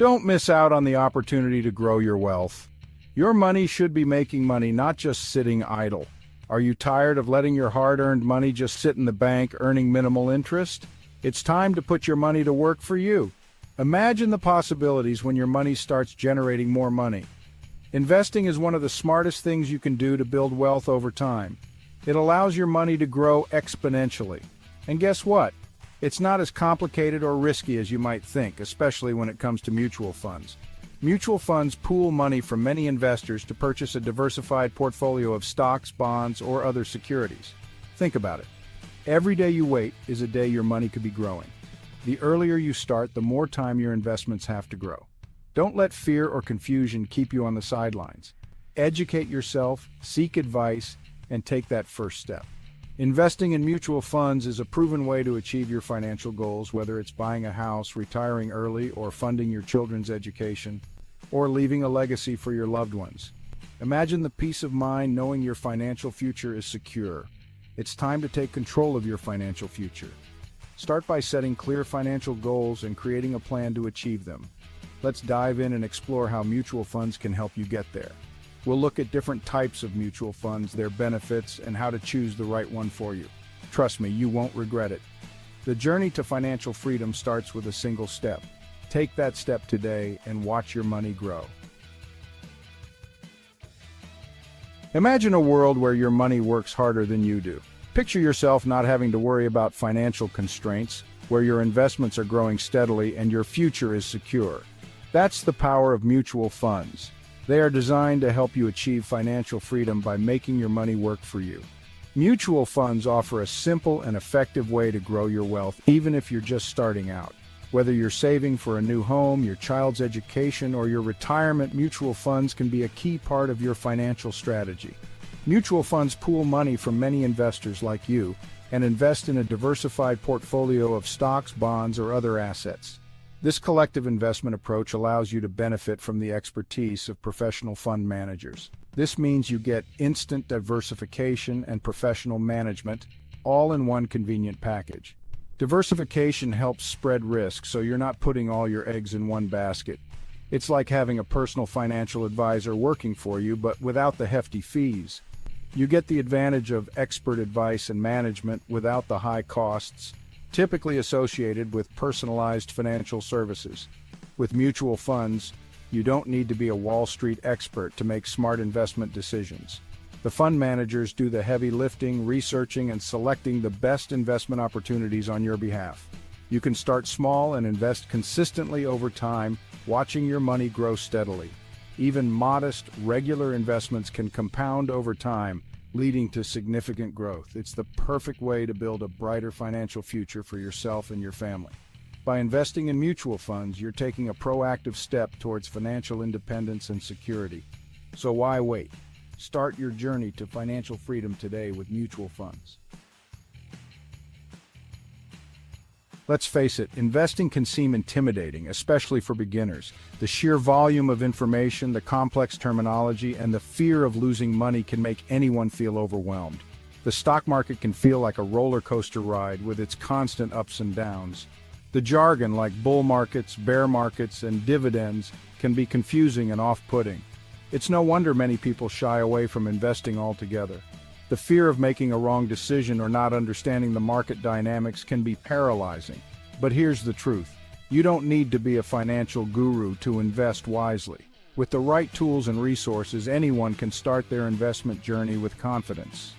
Don't miss out on the opportunity to grow your wealth. Your money should be making money, not just sitting idle. Are you tired of letting your hard-earned money just sit in the bank earning minimal interest? It's time to put your money to work for you. Imagine the possibilities when your money starts generating more money. Investing is one of the smartest things you can do to build wealth over time. It allows your money to grow exponentially. And guess what? It's not as complicated or risky as you might think, especially when it comes to mutual funds. Mutual funds pool money from many investors to purchase a diversified portfolio of stocks, bonds, or other securities. Think about it. Every day you wait is a day your money could be growing. The earlier you start, the more time your investments have to grow. Don't let fear or confusion keep you on the sidelines. Educate yourself, seek advice, and take that first step. Investing in mutual funds is a proven way to achieve your financial goals, whether it's buying a house, retiring early, or funding your children's education, or leaving a legacy for your loved ones. Imagine the peace of mind knowing your financial future is secure. It's time to take control of your financial future. Start by setting clear financial goals and creating a plan to achieve them. Let's dive in and explore how mutual funds can help you get there. We'll look at different types of mutual funds, their benefits, and how to choose the right one for you. Trust me, you won't regret it. The journey to financial freedom starts with a single step. Take that step today and watch your money grow. Imagine a world where your money works harder than you do. Picture yourself not having to worry about financial constraints, where your investments are growing steadily and your future is secure. That's the power of mutual funds. They are designed to help you achieve financial freedom by making your money work for you. Mutual funds offer a simple and effective way to grow your wealth, even if you're just starting out. Whether you're saving for a new home, your child's education, or your retirement, mutual funds can be a key part of your financial strategy. Mutual funds pool money from many investors like you and invest in a diversified portfolio of stocks, bonds, or other assets. This collective investment approach allows you to benefit from the expertise of professional fund managers. This means you get instant diversification and professional management, all in one convenient package. Diversification helps spread risk, so you're not putting all your eggs in one basket. It's like having a personal financial advisor working for you, but without the hefty fees. You get the advantage of expert advice and management without the high costs typically associated with personalized financial services. With mutual funds, you don't need to be a Wall Street expert to make smart investment decisions. The fund managers do the heavy lifting, researching, and selecting the best investment opportunities on your behalf. You can start small and invest consistently over time, watching your money grow steadily. Even modest, regular investments can compound over time, leading to significant growth. It's the perfect way to build a brighter financial future for yourself and your family. By investing in mutual funds, you're taking a proactive step towards financial independence and security. So why wait? Start your journey to financial freedom today with mutual funds. Let's face it, investing can seem intimidating, especially for beginners. The sheer volume of information, the complex terminology, and the fear of losing money can make anyone feel overwhelmed. The stock market can feel like a roller coaster ride with its constant ups and downs. The jargon like bull markets, bear markets, and dividends can be confusing and off-putting. It's no wonder many people shy away from investing altogether. The fear of making a wrong decision or not understanding the market dynamics can be paralyzing. But here's the truth. You don't need to be a financial guru to invest wisely. With the right tools and resources, anyone can start their investment journey with confidence.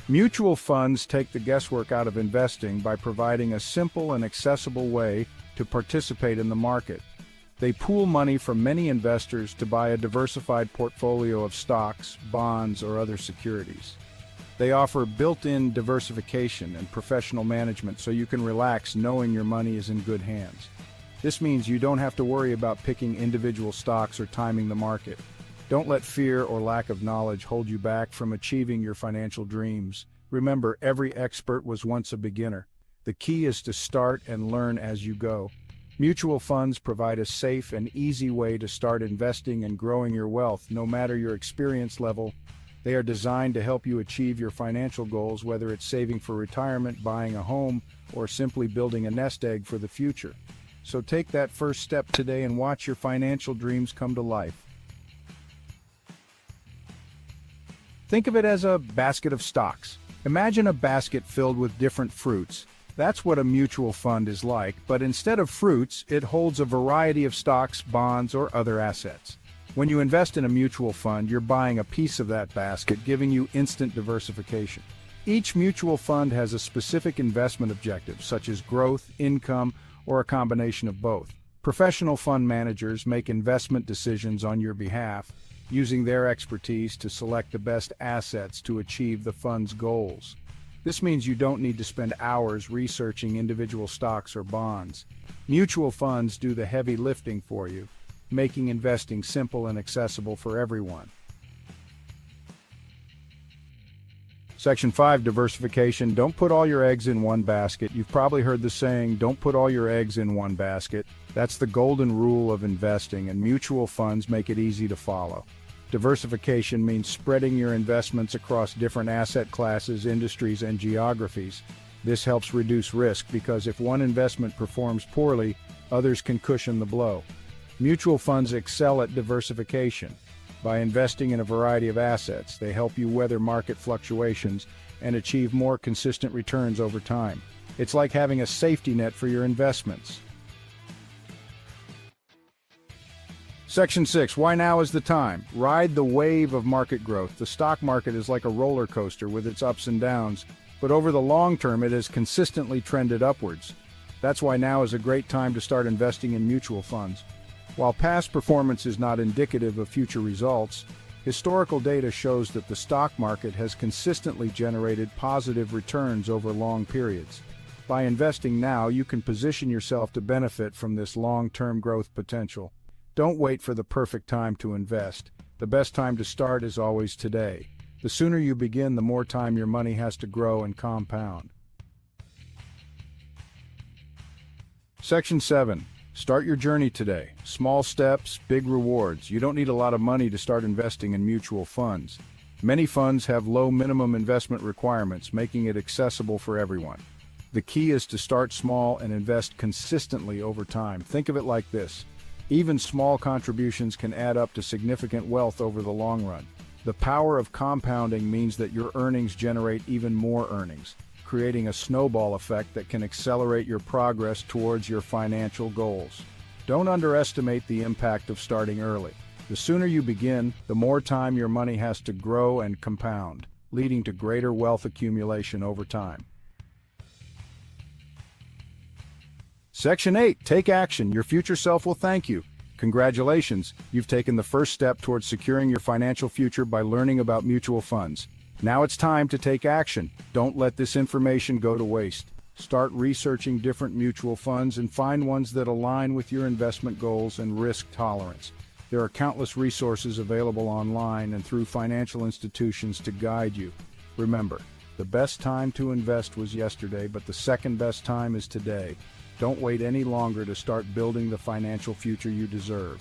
Mutual funds take the guesswork out of investing by providing a simple and accessible way to participate in the market. They pool money from many investors to buy a diversified portfolio of stocks, bonds, or other securities. They offer built-in diversification and professional management so you can relax knowing your money is in good hands. This means you don't have to worry about picking individual stocks or timing the market. Don't let fear or lack of knowledge hold you back from achieving your financial dreams. Remember, every expert was once a beginner. The key is to start and learn as you go. Mutual funds provide a safe and easy way to start investing and growing your wealth, no matter your experience level. They are designed to help you achieve your financial goals, whether it's saving for retirement, buying a home, or simply building a nest egg for the future. So take that first step today and watch your financial dreams come to life. Think of it as a basket of stocks. Imagine a basket filled with different fruits. That's what a mutual fund is like, but instead of fruits, it holds a variety of stocks, bonds, or other assets. When you invest in a mutual fund, you're buying a piece of that basket, giving you instant diversification. Each mutual fund has a specific investment objective, such as growth, income, or a combination of both. Professional fund managers make investment decisions on your behalf, using their expertise to select the best assets to achieve the fund's goals. This means you don't need to spend hours researching individual stocks or bonds. Mutual funds do the heavy lifting for you, making investing simple and accessible for everyone. Section 5, diversification. Don't put all your eggs in one basket. You've probably heard the saying, don't put all your eggs in one basket. That's the golden rule of investing, and mutual funds make it easy to follow. Diversification means spreading your investments across different asset classes, industries, and geographies. This helps reduce risk because if one investment performs poorly, others can cushion the blow. Mutual funds excel at diversification. By investing in a variety of assets, they help you weather market fluctuations and achieve more consistent returns over time. It's like having a safety net for your investments. Section 6, why now is the time? Ride the wave of market growth. The stock market is like a roller coaster with its ups and downs, but over the long term it has consistently trended upwards. That's why now is a great time to start investing in mutual funds. While past performance is not indicative of future results, historical data shows that the stock market has consistently generated positive returns over long periods. By investing now, you can position yourself to benefit from this long-term growth potential. Don't wait for the perfect time to invest. The best time to start is always today. The sooner you begin, the more time your money has to grow and compound. Section 7. Start your journey today. Small steps, big rewards. You don't need a lot of money to start investing in mutual funds. Many funds have low minimum investment requirements, making it accessible for everyone. The key is to start small and invest consistently over time. Think of it like this. Even small contributions can add up to significant wealth over the long run. The power of compounding means that your earnings generate even more earnings, creating a snowball effect that can accelerate your progress towards your financial goals. Don't underestimate the impact of starting early. The sooner you begin, the more time your money has to grow and compound, leading to greater wealth accumulation over time. Section 8. Take action. Your future self will thank you. Congratulations, you've taken the first step towards securing your financial future by learning about mutual funds. Now it's time to take action. Don't let this information go to waste. Start researching different mutual funds and find ones that align with your investment goals and risk tolerance. There are countless resources available online and through financial institutions to guide you. Remember, the best time to invest was yesterday, but the second best time is today. Don't wait any longer to start building the financial future you deserve.